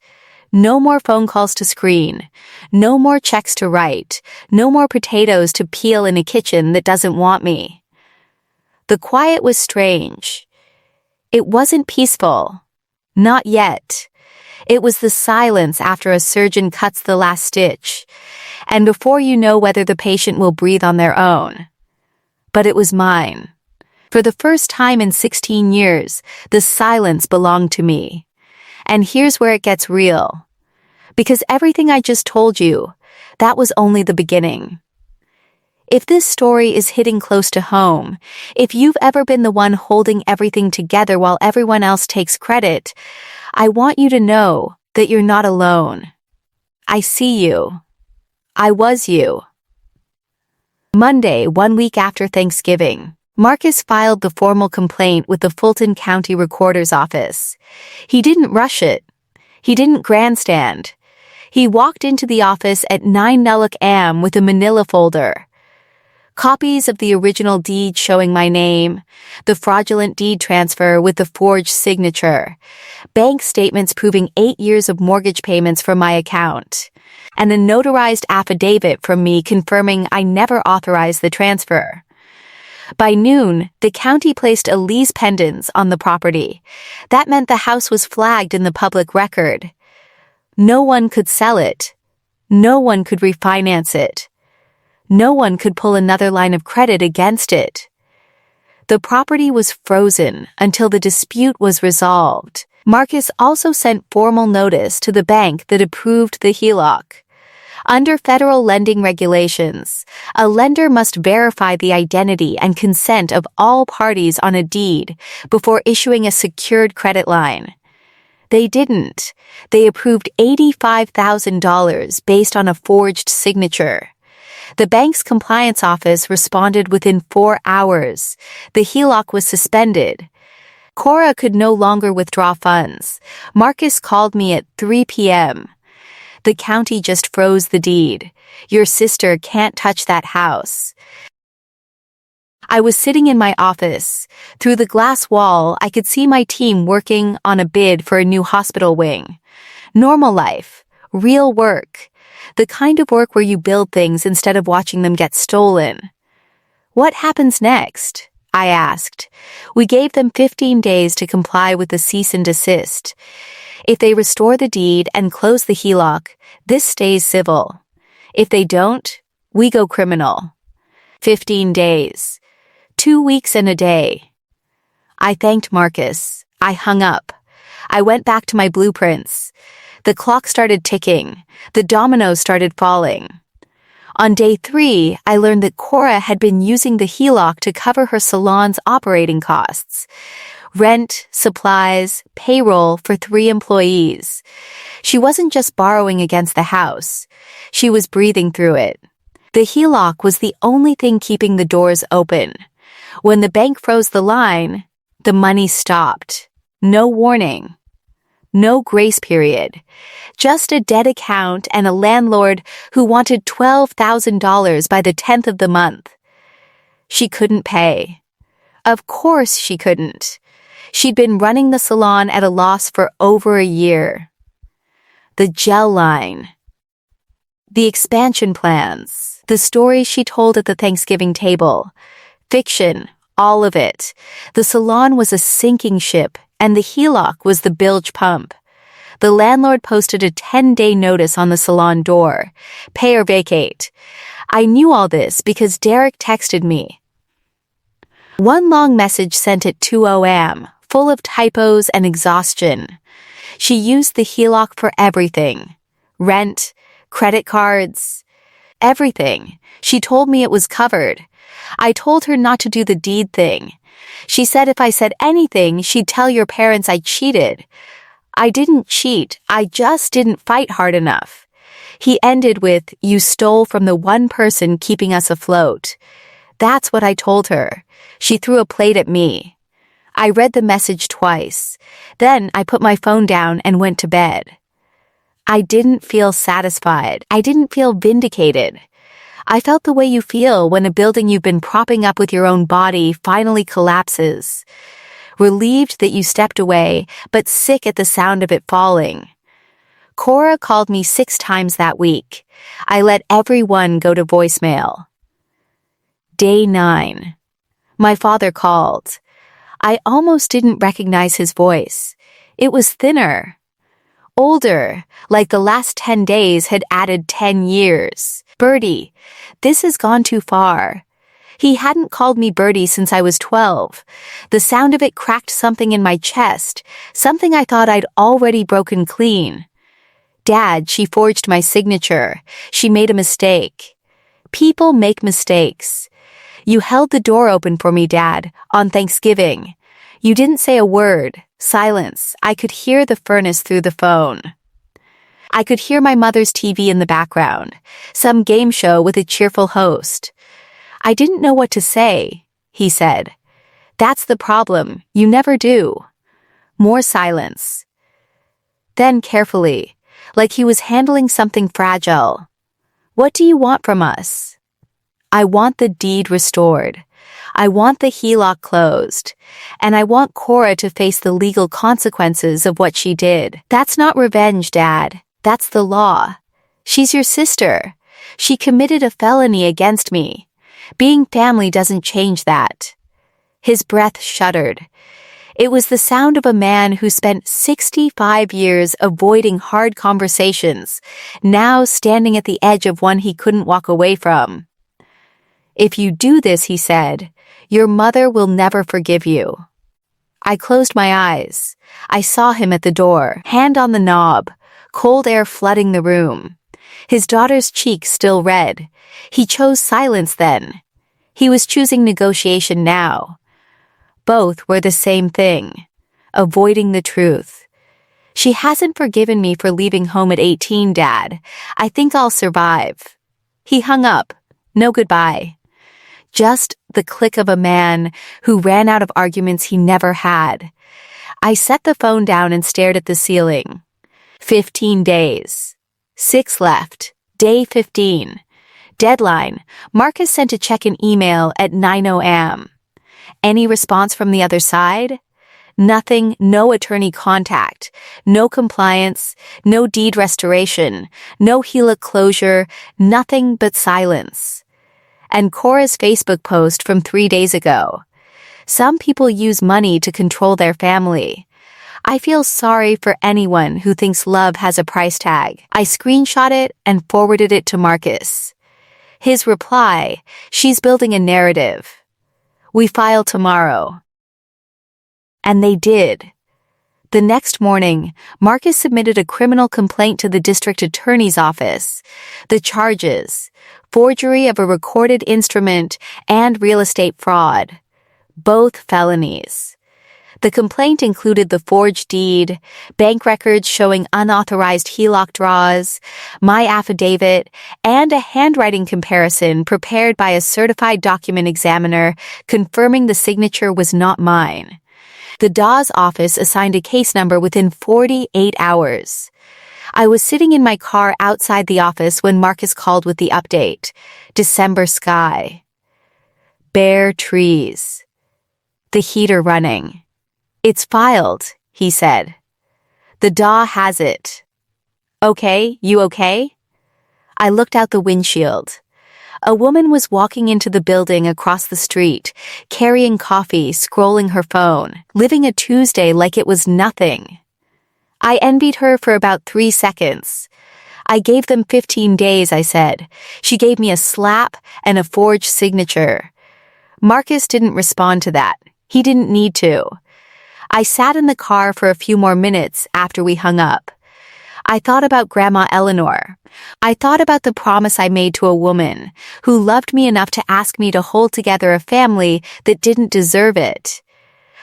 A: No more phone calls to screen. No more checks to write. No more potatoes to peel in a kitchen that doesn't want me. The quiet was strange. It wasn't peaceful. Not yet. It was the silence after a surgeon cuts the last stitch, and before you know whether the patient will breathe on their own. But it was mine. For the first time in 16 years, the silence belonged to me. And here's where it gets real. Because everything I just told you, that was only the beginning. If this story is hitting close to home, if you've ever been the one holding everything together while everyone else takes credit, I want you to know that you're not alone. I see you. I was you. Monday, 1 week after Thanksgiving. Marcus filed the formal complaint with the Fulton County Recorder's Office. He didn't rush it. He didn't grandstand. He walked into the office at 9 a.m. with a manila folder. Copies of the original deed showing my name, the fraudulent deed transfer with the forged signature, bank statements proving 8 years of mortgage payments from my account, and a notarized affidavit from me confirming I never authorized the transfer. By noon, the county placed a lease pendants on the property. That meant the house was flagged in the public record. No one could sell it. No one could refinance it. No one could pull another line of credit against it. The property was frozen until the dispute was resolved. Marcus also sent formal notice to the bank that approved the HELOC. Under federal lending regulations, a lender must verify the identity and consent of all parties on a deed before issuing a secured credit line. They didn't. They approved $85,000 based on a forged signature. The bank's compliance office responded within 4 hours. The HELOC was suspended. Cora could no longer withdraw funds. Marcus called me at 3 p.m. The county just froze the deed. Your sister can't touch that house. I was sitting in my office. Through the glass wall, I could see my team working on a bid for a new hospital wing. Normal life. Real work. The kind of work where you build things instead of watching them get stolen. What happens next? I asked. We gave them 15 days to comply with the cease and desist. If they restore the deed and close the HELOC, this stays civil. If they don't, we go criminal. 15 days. 2 weeks and a day. I thanked Marcus. I hung up. I went back to my blueprints. The clock started ticking. The dominoes started falling. On day 3, I learned that Cora had been using the HELOC to cover her salon's operating costs. Rent, supplies, payroll for 3 employees. She wasn't just borrowing against the house. She was breathing through it. The HELOC was the only thing keeping the doors open. When the bank froze the line, the money stopped. No warning. No grace period. Just a dead account and a landlord who wanted $12,000 by the 10th of the month. She couldn't pay. Of course she couldn't. She'd been running the salon at a loss for over a year. The gel line. The expansion plans. The stories she told at the Thanksgiving table. Fiction, all of it. The salon was a sinking ship, and the HELOC was the bilge pump. The landlord posted a 10-day notice on the salon door. Pay or vacate. I knew all this because Derek texted me. One long message sent at 2 a.m., full of typos and exhaustion. She used the HELOC for everything. Rent, credit cards, everything. She told me it was covered. I told her not to do the deed thing. She said if I said anything, she'd tell your parents I cheated. I didn't cheat, I just didn't fight hard enough. He ended with, "You stole from the one person keeping us afloat." That's what I told her. She threw a plate at me. I read the message twice. Then I put my phone down and went to bed. I didn't feel satisfied. I didn't feel vindicated. I felt the way you feel when a building you've been propping up with your own body finally collapses. Relieved that you stepped away, but sick at the sound of it falling. Cora called me 6 times that week. I let everyone go to voicemail. Day 9. My father called. I almost didn't recognize his voice. It was thinner. Older, like the last 10 days had added 10 years. "Bertie, this has gone too far." He hadn't called me Bertie since I was 12. The sound of it cracked something in my chest, something I thought I'd already broken clean. "Dad, she forged my signature. She made a mistake." People make mistakes. "You held the door open for me, Dad, on Thanksgiving. You didn't say a word." Silence. I could hear the furnace through the phone. I could hear my mother's TV in the background, some game show with a cheerful host. "I didn't know what to say," he said. "That's the problem. You never do." More silence. Then carefully, like he was handling something fragile. "What do you want from us?" "I want the deed restored. I want the HELOC closed. And I want Cora to face the legal consequences of what she did." "That's not revenge, Dad. That's the law. She's your sister. She committed a felony against me. Being family doesn't change that." His breath shuddered. It was the sound of a man who spent 65 years avoiding hard conversations, now standing at the edge of one he couldn't walk away from. "If you do this," he said, "your mother will never forgive you." I closed my eyes. I saw him at the door, hand on the knob, cold air flooding the room. His daughter's cheeks still red. He chose silence then. He was choosing negotiation now. Both were the same thing, avoiding the truth. "She hasn't forgiven me for leaving home at 18, Dad. I think I'll survive." He hung up. No goodbye. Just the click of a man who ran out of arguments he never had. I set the phone down and stared at the ceiling. 15 days. 6 left. Day 15. Deadline. Marcus sent a check-in email at 9 a.m. Any response from the other side? Nothing, no attorney contact, no compliance, no deed restoration, no HELOC closure, nothing but silence. And Cora's Facebook post from 3 days ago. Some people use money to control their family. I feel sorry for anyone who thinks love has a price tag. I screenshot it and forwarded it to Marcus. His reply, "She's building a narrative. We file tomorrow." And they did. The next morning, Marcus submitted a criminal complaint to the district attorney's office. The charges: forgery of a recorded instrument and real estate fraud. Both felonies. The complaint included the forged deed, bank records showing unauthorized HELOC draws, my affidavit, and a handwriting comparison prepared by a certified document examiner confirming the signature was not mine. The Dawes office assigned a case number within 48 hours. I was sitting in my car outside the office when Marcus called with the update. December sky. Bare trees. The heater running. It's filed, he said. The DA has it. Okay, you okay? I looked out the windshield. A woman was walking into the building across the street, carrying coffee, scrolling her phone, living a Tuesday like it was nothing. I envied her for about 3 seconds. I gave them 15 days, I said. She gave me a slap and a forged signature. Marcus didn't respond to that. He didn't need to. I sat in the car for a few more minutes after we hung up. I thought about Grandma Eleanor. I thought about the promise I made to a woman who loved me enough to ask me to hold together a family that didn't deserve it.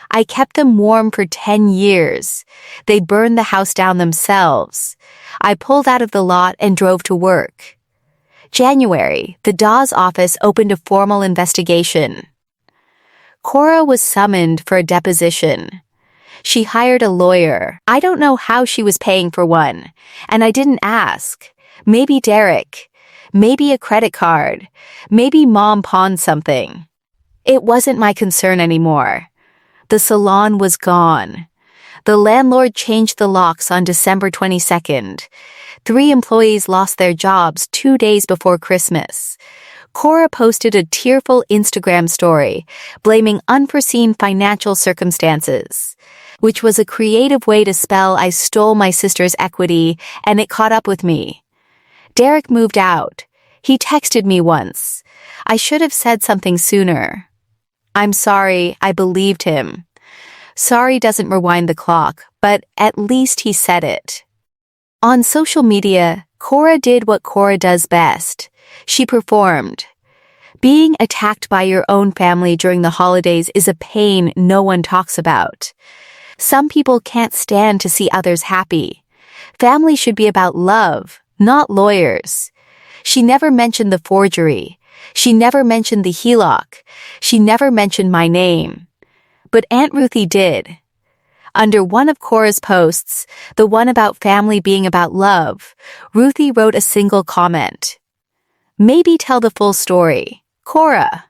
A: I kept them warm for 10 years. They burned the house down themselves. I pulled out of the lot and drove to work. January, the DA's office opened a formal investigation. Cora was summoned for a deposition. She hired a lawyer. I don't know how she was paying for one, and I didn't ask. Maybe Derek. Maybe a credit card. Maybe Mom pawned something. It wasn't my concern anymore. The salon was gone. The landlord changed the locks on December 22nd. 3 employees lost their jobs 2 days before Christmas. Cora posted a tearful Instagram story, blaming unforeseen financial circumstances, which was a creative way to spell I stole my sister's equity, and it caught up with me. Derek moved out. He texted me once. I should have said something sooner. I'm sorry, I believed him. Sorry doesn't rewind the clock, but at least he said it. On social media, Cora did what Cora does best. She performed. Being attacked by your own family during the holidays is a pain no one talks about. Some people can't stand to see others happy. Family should be about love, not lawyers. She never mentioned the forgery. She never mentioned the HELOC. She never mentioned my name. But Aunt Ruthie did. Under one of Cora's posts, the one about family being about love, Ruthie wrote a single comment. Maybe tell the full story. Cora.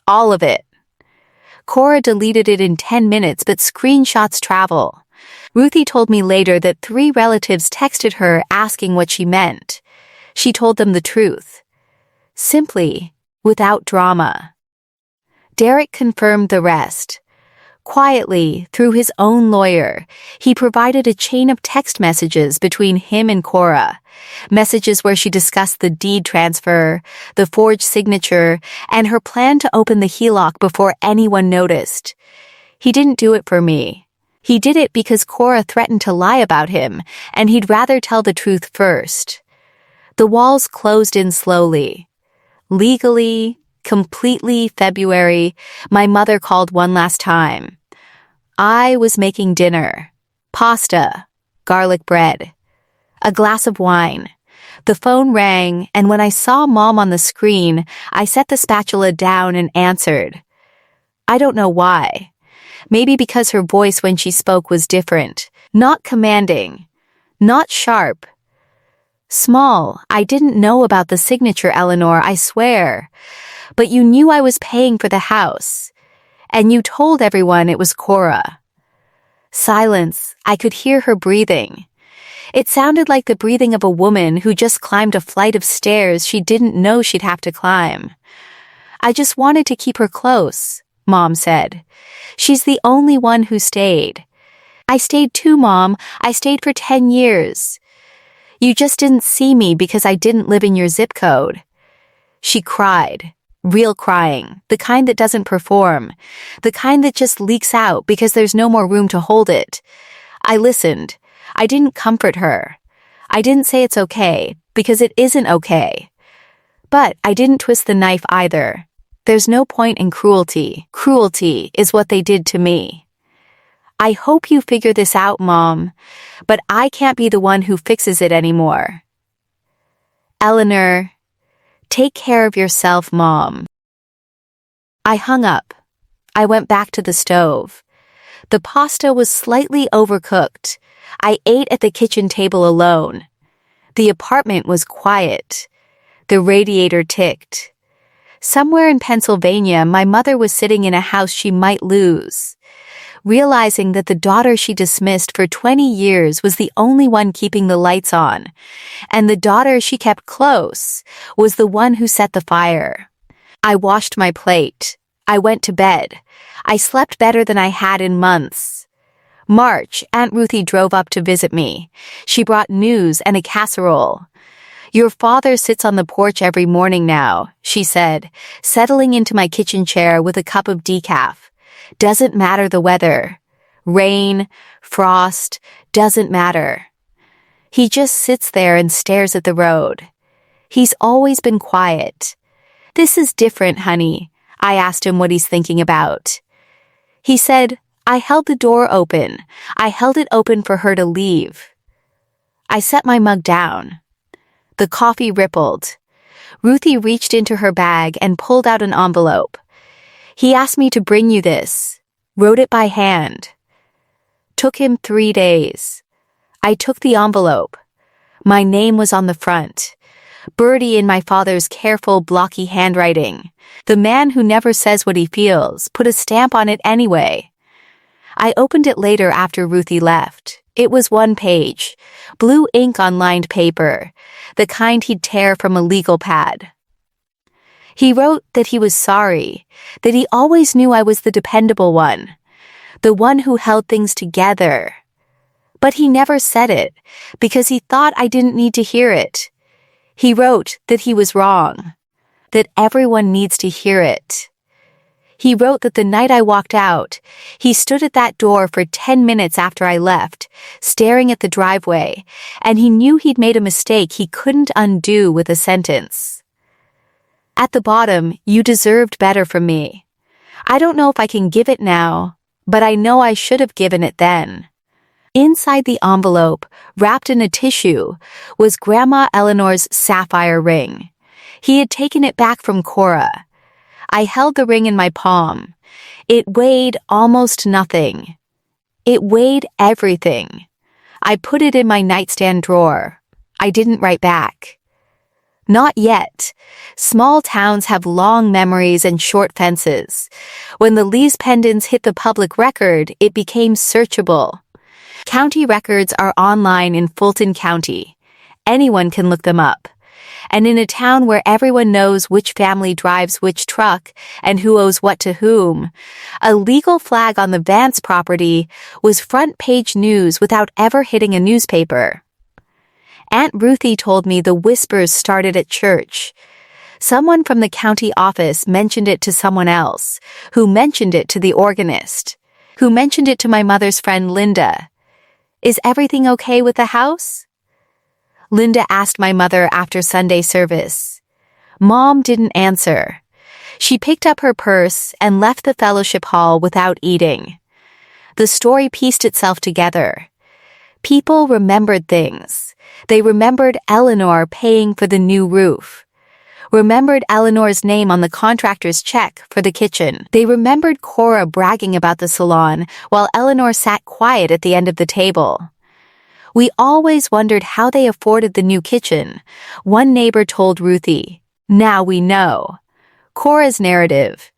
A: All of it. Cora deleted it in 10 minutes, but screenshots travel. Ruthie told me later that 3 relatives texted her asking what she meant. She told them the truth. Simply, without drama. Derek confirmed the rest. Quietly, through his own lawyer, he provided a chain of text messages between him and Cora. Messages where she discussed the deed transfer, the forged signature, and her plan to open the HELOC before anyone noticed. He didn't do it for me. He did it because Cora threatened to lie about him, and he'd rather tell the truth first. The walls closed in slowly. Legally, completely February, my mother called one last time. I was making dinner. Pasta, garlic bread, a glass of wine. The phone rang, and when I saw Mom on the screen, I set the spatula down and answered. I don't know why. Maybe because her voice when she spoke was different, not commanding, not sharp. Small, I didn't know about the signature, Eleanor, I swear. But you knew I was paying for the house. And you told everyone it was Cora. Silence, I could hear her breathing. It sounded like the breathing of a woman who just climbed a flight of stairs she didn't know she'd have to climb. I just wanted to keep her close, Mom said. She's the only one who stayed. I stayed too, Mom. I stayed for 10 years. You just didn't see me because I didn't live in your zip code. She cried. Real crying, the kind that doesn't perform, the kind that just leaks out because there's no more room to hold it. I listened. I didn't comfort her. I didn't say it's okay, because it isn't okay. But I didn't twist the knife either. There's no point in cruelty. Cruelty is what they did to me. I hope you figure this out, Mom, but I can't be the one who fixes it anymore. Eleanor, take care of yourself, Mom. I hung up. I went back to the stove. The pasta was slightly overcooked. I ate at the kitchen table alone. The apartment was quiet. The radiator ticked. Somewhere in Pennsylvania, my mother was sitting in a house she might lose. realizing that the daughter she dismissed for 20 years was the only one keeping the lights on, and the daughter she kept close was the one who set the fire. I washed my plate. I went to bed. I slept better than I had in months. March, Aunt Ruthie drove up to visit me. She brought news and a casserole. "Your father sits on the porch every morning now," she said, settling into my kitchen chair with a cup of decaf. "Doesn't matter the weather. Rain, frost, doesn't matter. He just sits there and stares at the road. He's always been quiet." "This is different, honey." I asked him what he's thinking about. He said, "I held the door open. I held it open for her to leave." I set my mug down. The coffee rippled. Ruthie reached into her bag and pulled out an envelope. "He asked me to bring you this. Wrote it by hand." Took him 3 days. I took the envelope. My name was on the front. Birdie in my father's careful, blocky handwriting. The man who never says what he feels put a stamp on it anyway. I opened it later after Ruthie left. It was 1 page, blue ink on lined paper, the kind he'd tear from a legal pad. He wrote that he was sorry, that he always knew I was the dependable one, the one who held things together. But he never said it, because he thought I didn't need to hear it. He wrote that he was wrong, that everyone needs to hear it. He wrote that the night I walked out, he stood at that door for 10 minutes after I left, staring at the driveway, and he knew he'd made a mistake he couldn't undo with a sentence. At the bottom, "You deserved better from me. I don't know if I can give it now, but I know I should have given it then." Inside the envelope, wrapped in a tissue, was Grandma Eleanor's sapphire ring. He had taken it back from Cora. I held the ring in my palm. It weighed almost nothing. It weighed everything. I put it in my nightstand drawer. I didn't write back. Not yet. Small towns have long memories and short fences. When the lease pendants hit the public record, it became searchable. County records are online in Fulton County. Anyone can look them up. And in a town where everyone knows which family drives which truck and who owes what to whom, a legal flag on the Vance property was front-page news without ever hitting a newspaper. Aunt Ruthie told me the whispers started at church. Someone from the county office mentioned it to someone else, who mentioned it to the organist, who mentioned it to my mother's friend Linda. "Is everything okay with the house?" Linda asked my mother after Sunday service. Mom didn't answer. She picked up her purse and left the fellowship hall without eating. The story pieced itself together. People remembered things. They remembered Eleanor paying for the new roof. Remembered Eleanor's name on the contractor's check for the kitchen. They remembered Cora bragging about the salon while Eleanor sat quiet at the end of the table. We always wondered how they afforded the new kitchen. One neighbor told Ruthie, "Now we know." Cora's narrative,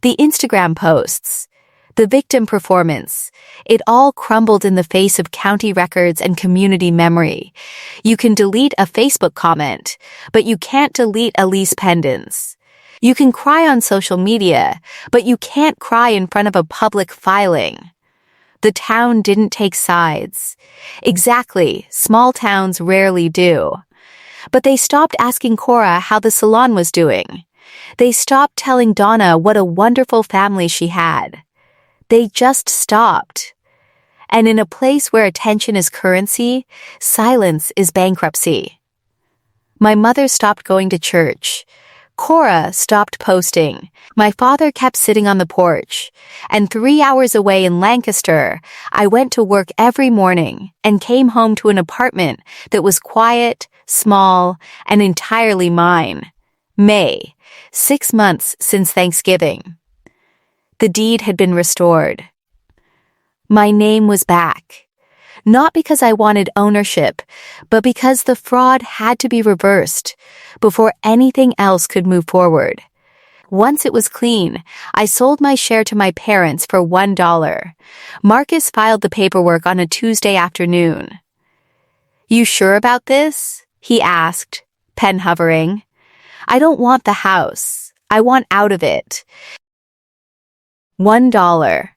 A: the Instagram posts, the victim performance, it all crumbled in the face of county records and community memory. You can delete a Facebook comment, but you can't delete a lease pendants. You can cry on social media, but you can't cry in front of a public filing. The town didn't take sides. Exactly, small towns rarely do. But they stopped asking Cora how the salon was doing. They stopped telling Donna what a wonderful family she had. They just stopped. And in a place where attention is currency, silence is bankruptcy. My mother stopped going to church. Cora stopped posting. My father kept sitting on the porch. And 3 hours away in Lancaster, I went to work every morning and came home to an apartment that was quiet, small, and entirely mine. May, 6 months since Thanksgiving. The deed had been restored. My name was back. Not because I wanted ownership, but because the fraud had to be reversed before anything else could move forward. Once it was clean, I sold my share to my parents for $1. Marcus filed the paperwork on a Tuesday afternoon. "You sure about this?" he asked, pen hovering. "I don't want the house. I want out of it." $1.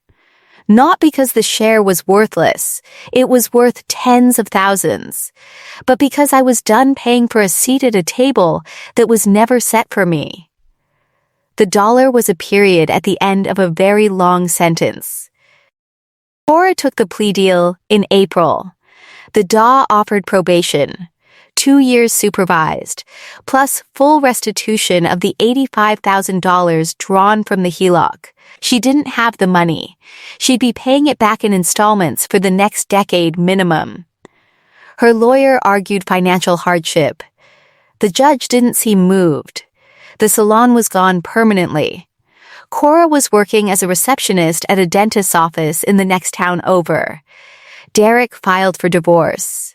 A: Not because the share was worthless, it was worth tens of thousands, but because I was done paying for a seat at a table that was never set for me. The dollar was a period at the end of a very long sentence. Cora took the plea deal in April. The DA offered probation, 2 years supervised, plus full restitution of the $85,000 drawn from the HELOC. She didn't have the money. She'd be paying it back in installments for the next decade minimum. Her lawyer argued financial hardship. The judge didn't seem moved. The salon was gone permanently. Cora was working as a receptionist at a dentist's office in the next town over. Derek filed for divorce.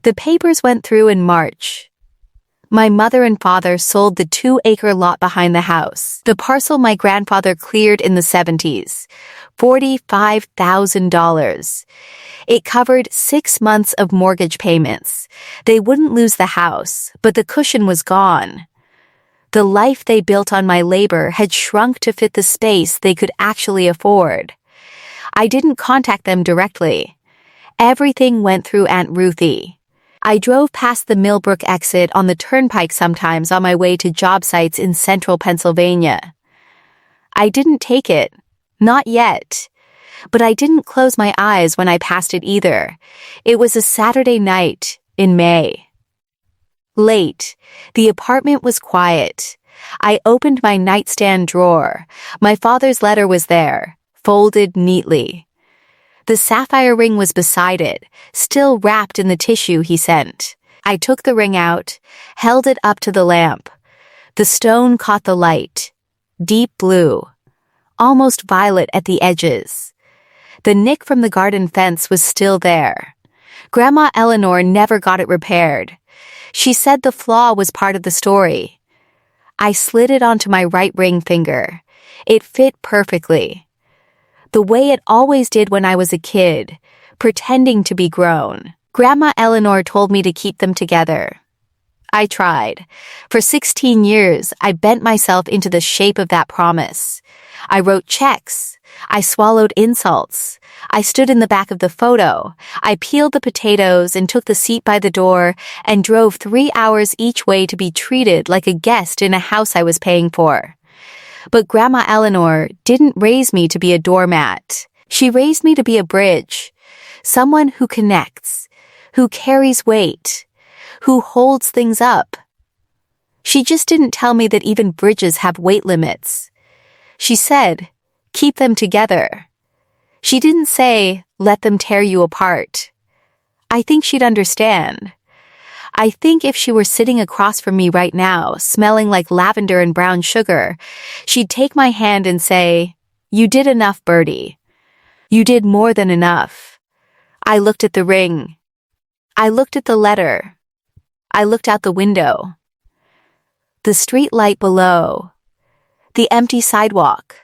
A: The papers went through in March. My mother and father sold the 2-acre lot behind the house, the parcel my grandfather cleared in the 70s, $45,000. It covered 6 months of mortgage payments. They wouldn't lose the house, but the cushion was gone. The life they built on my labor had shrunk to fit the space they could actually afford. I didn't contact them directly. Everything went through Aunt Ruthie. I drove past the Millbrook exit on the turnpike sometimes on my way to job sites in central Pennsylvania. I didn't take it. Not yet. But I didn't close my eyes when I passed it either. It was a Saturday night in May. Late. The apartment was quiet. I opened my nightstand drawer. My father's letter was there, folded neatly. The sapphire ring was beside it, still wrapped in the tissue he sent. I took the ring out, held it up to the lamp. The stone caught the light. Deep blue. Almost violet at the edges. The nick from the garden fence was still there. Grandma Eleanor never got it repaired. She said the flaw was part of the story. I slid it onto my right ring finger. It fit perfectly. The way it always did when I was a kid, pretending to be grown. Grandma Eleanor told me to keep them together. I tried. For 16 years, I bent myself into the shape of that promise. I wrote checks. I swallowed insults. I stood in the back of the photo. I peeled the potatoes and took the seat by the door and drove 3 hours each way to be treated like a guest in a house I was paying for. But Grandma Eleanor didn't raise me to be a doormat. She raised me to be a bridge. Someone who connects, who carries weight, who holds things up. She just didn't tell me that even bridges have weight limits. She said, keep them together. She didn't say, let them tear you apart. I think she'd understand. I think if she were sitting across from me right now, smelling like lavender and brown sugar, she'd take my hand and say, you did enough, Bertie. You did more than enough. I looked at the ring. I looked at the letter. I looked out the window. The street light below. The empty sidewalk.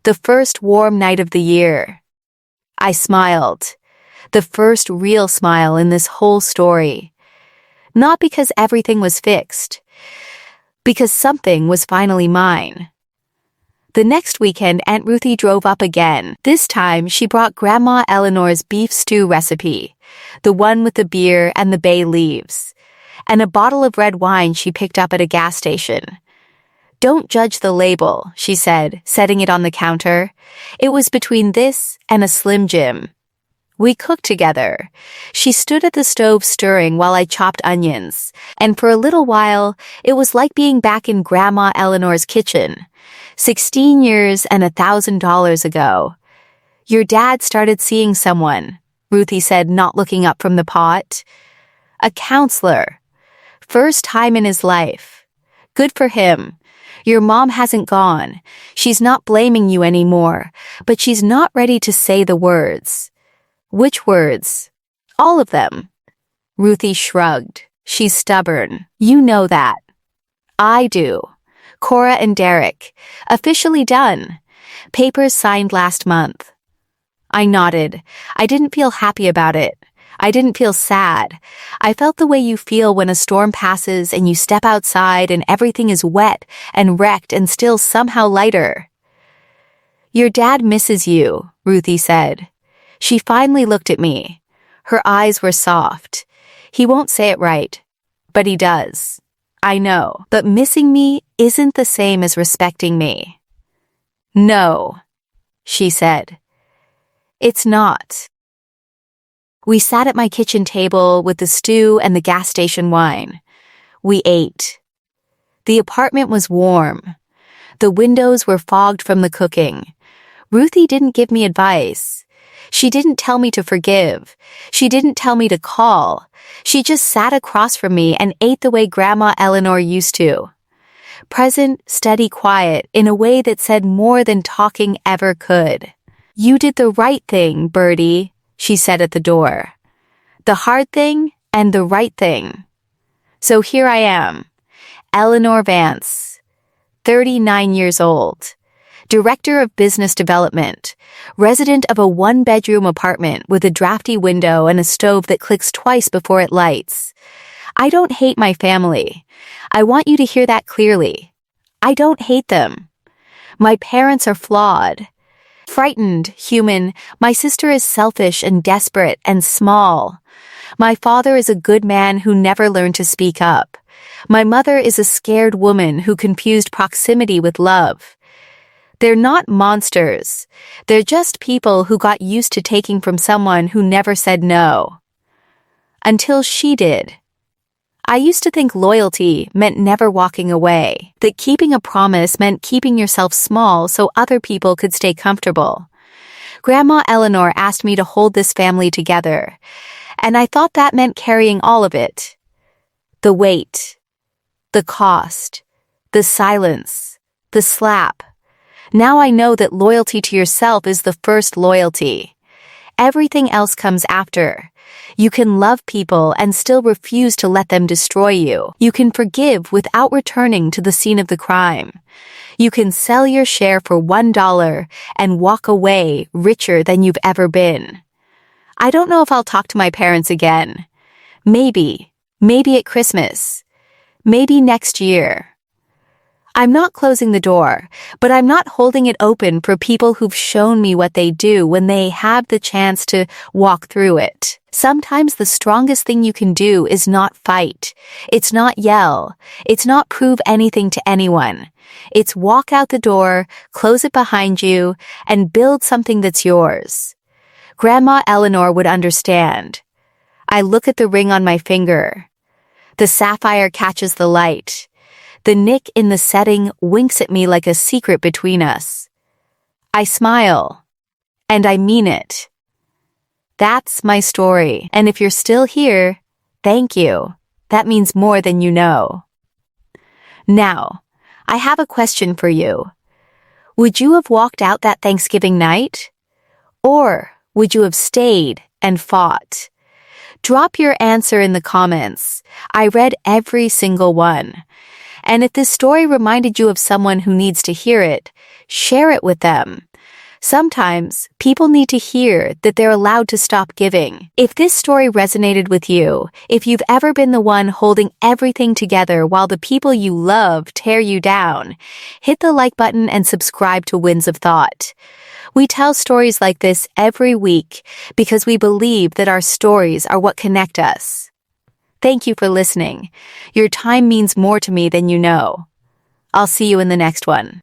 A: The first warm night of the year. I smiled. The first real smile in this whole story. Not because everything was fixed. Because something was finally mine. The next weekend, Aunt Ruthie drove up again. This time, she brought Grandma Eleanor's beef stew recipe, the one with the beer and the bay leaves, and a bottle of red wine she picked up at a gas station. Don't judge the label, she said, setting it on the counter. It was between this and a Slim Jim. We cooked together. She stood at the stove stirring while I chopped onions, and for a little while, it was like being back in Grandma Eleanor's kitchen. 16 years and $1,000 ago. Your dad started seeing someone, Ruthie said, not looking up from the pot. A counselor. First time in his life. Good for him. Your mom hasn't gone. She's not blaming you anymore, but she's not ready to say the words. Which words? All of them. Ruthie shrugged. She's stubborn. You know that. I do. Cora and Derek. Officially done. Papers signed last month. I nodded. I didn't feel happy about it. I didn't feel sad. I felt the way you feel when a storm passes and you step outside and everything is wet and wrecked and still somehow lighter. Your dad misses you, Ruthie said. She finally looked at me. Her eyes were soft. He won't say it right, but he does. I know, but missing me isn't the same as respecting me. No, she said. It's not. We sat at my kitchen table with the stew and the gas station wine. We ate. The apartment was warm. The windows were fogged from the cooking. Ruthie didn't give me advice. She didn't tell me to forgive. She didn't tell me to call. She just sat across from me and ate the way Grandma Eleanor used to. Present, steady, quiet, in a way that said more than talking ever could. You did the right thing, Bertie, she said at the door. The hard thing and the right thing. So here I am, Eleanor Vance, 39 years old, Director of Business Development, resident of a one-bedroom apartment with a drafty window and a stove that clicks twice before it lights. I don't hate my family. I want you to hear that clearly. I don't hate them. My parents are flawed. Frightened, human, my sister is selfish and desperate and small. My father is a good man who never learned to speak up. My mother is a scared woman who confused proximity with love. They're not monsters. They're just people who got used to taking from someone who never said no. Until she did. I used to think loyalty meant never walking away, that keeping a promise meant keeping yourself small so other people could stay comfortable. Grandma Eleanor asked me to hold this family together, and I thought that meant carrying all of it. The weight, the cost, the silence, the slap. Now I know that loyalty to yourself is the first loyalty. Everything else comes after. You can love people and still refuse to let them destroy you. You can forgive without returning to the scene of the crime. You can sell your share for $1 and walk away richer than you've ever been. I don't know if I'll talk to my parents again. Maybe at Christmas. Maybe next year. I'm not closing the door, but I'm not holding it open for people who've shown me what they do when they have the chance to walk through it. Sometimes the strongest thing you can do is not fight. It's not yell. It's not prove anything to anyone. It's walk out the door, close it behind you, and build something that's yours. Grandma Eleanor would understand. I look at the ring on my finger. The sapphire catches the light. The nick in the setting winks at me like a secret between us. I smile. And I mean it. That's my story. And if you're still here, thank you. That means more than you know. Now, I have a question for you. Would you have walked out that Thanksgiving night? Or would you have stayed and fought? Drop your answer in the comments. I read every single one. And if this story reminded you of someone who needs to hear it, share it with them. Sometimes, people need to hear that they're allowed to stop giving. If this story resonated with you, if you've ever been the one holding everything together while the people you love tear you down, hit the like button and subscribe to Winds of Thought. We tell stories like this every week because we believe that our stories are what connect us. Thank you for listening. Your time means more to me than you know. I'll see you in the next one.